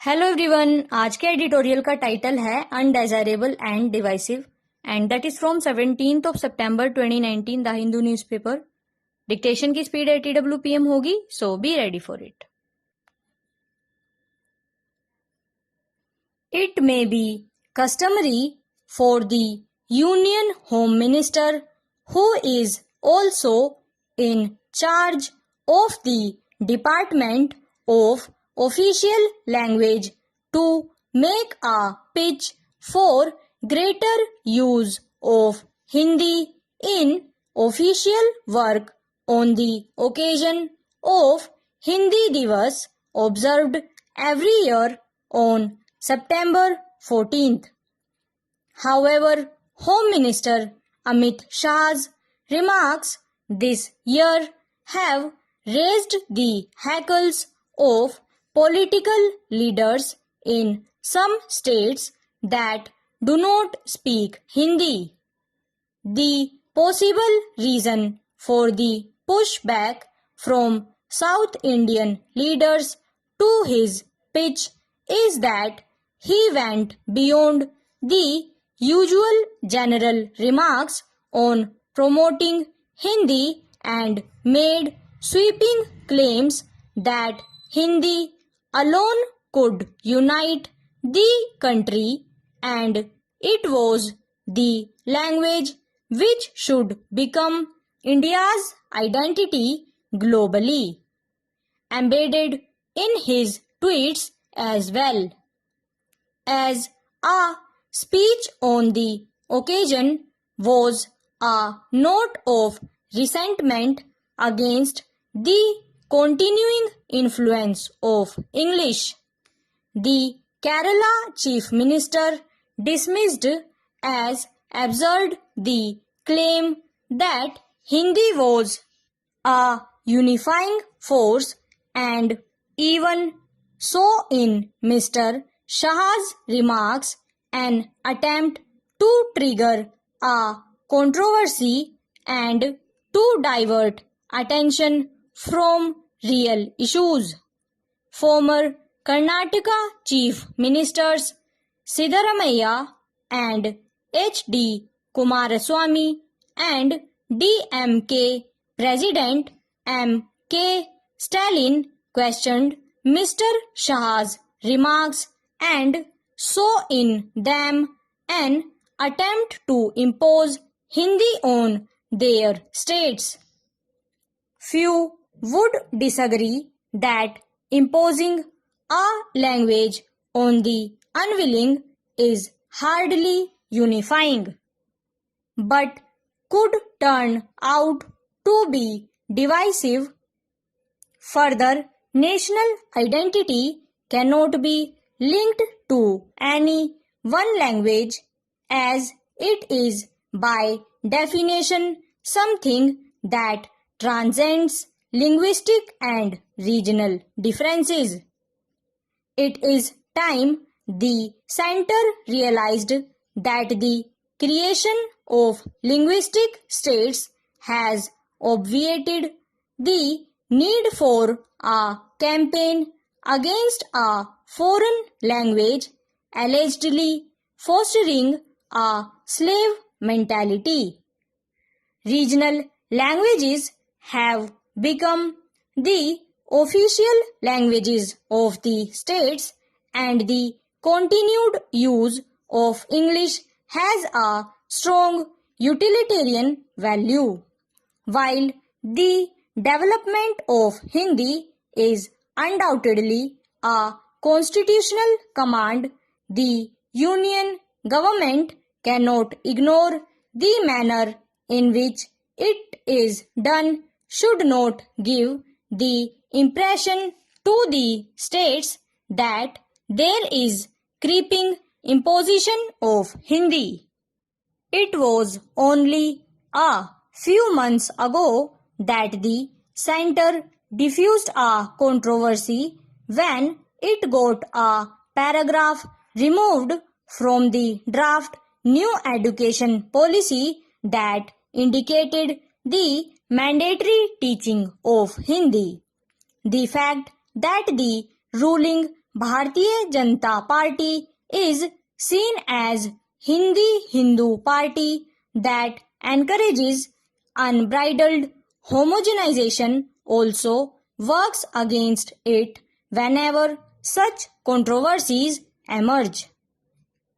Hello everyone, आज के editorial का टाइटल है undesirable and divisive and that is from 17 September 2019 the Hindu newspaper. Dictation की स्पीड 80 WPM होगी, so be ready for it. It may be customary for the Union Home Minister, who is also in charge of the Department of Official Language, to make a pitch for greater use of Hindi in official work on the occasion of Hindi Divas, observed every year on September 14th. However, Home Minister Amit Shah's remarks this year have raised the hackles of political leaders in some states that do not speak Hindi. The possible reason for the pushback from South Indian leaders to his pitch is that he went beyond the usual general remarks on promoting Hindi and made sweeping claims that Hindi alone could unite the country and it was the language which should become India's identity globally, embedded in his tweets as well. As a speech on the occasion was a note of resentment against the continuing influence of English. The Kerala Chief Minister dismissed as absurd the claim that Hindi was a unifying force, and even so in Mr. Shah's remarks, an attempt to trigger a controversy and to divert attention from real issues. Former Karnataka Chief Ministers Siddaramaiah and H.D. Kumaraswamy and DMK President M.K. Stalin questioned Mr. Shah's remarks and saw in them an attempt to impose Hindi on their states. Few would disagree that imposing a language on the unwilling is hardly unifying, but could turn out to be divisive. Further, national identity cannot be linked to any one language, as it is by definition something that transcends linguistic and regional differences. It is time the center realized that the creation of linguistic states has obviated the need for a campaign against a foreign language allegedly fostering a slave mentality. Regional languages have become the official languages of the states, and the continued use of English has a strong utilitarian value, while the development of Hindi is undoubtedly a constitutional command. The Union government cannot ignore the manner in which it is done, should not give the impression to the states that there is creeping imposition of Hindi. It was only a few months ago that the center diffused a controversy when it got a paragraph removed from the draft new education policy that indicated the mandatory teaching of Hindi. The fact that the ruling Bharatiya Janata Party is seen as Hindi Hindu party that encourages unbridled homogenization, also works against it whenever such controversies emerge.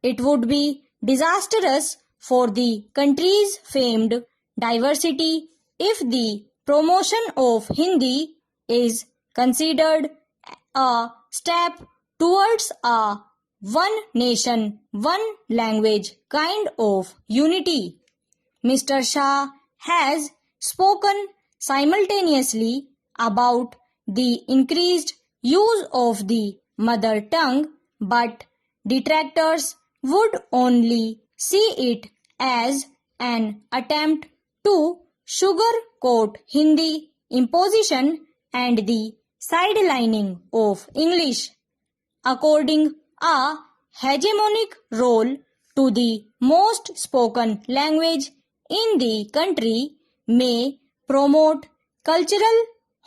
It would be disastrous for the country's famed diversity if the promotion of Hindi is considered a step towards a one nation, one language kind of unity. Mr. Shah has spoken simultaneously about the increased use of the mother tongue, but detractors would only see it as an attempt to sugarcoat Hindi imposition and the sidelining of English, according a hegemonic role to the most spoken language in the country may promote cultural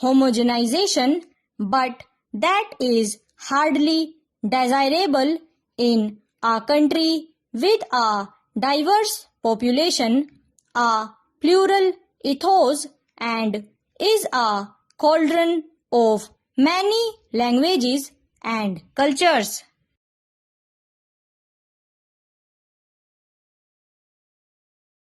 homogenization, but that is hardly desirable in a country with a diverse population, a plural ethos, and is a cauldron of many languages and cultures.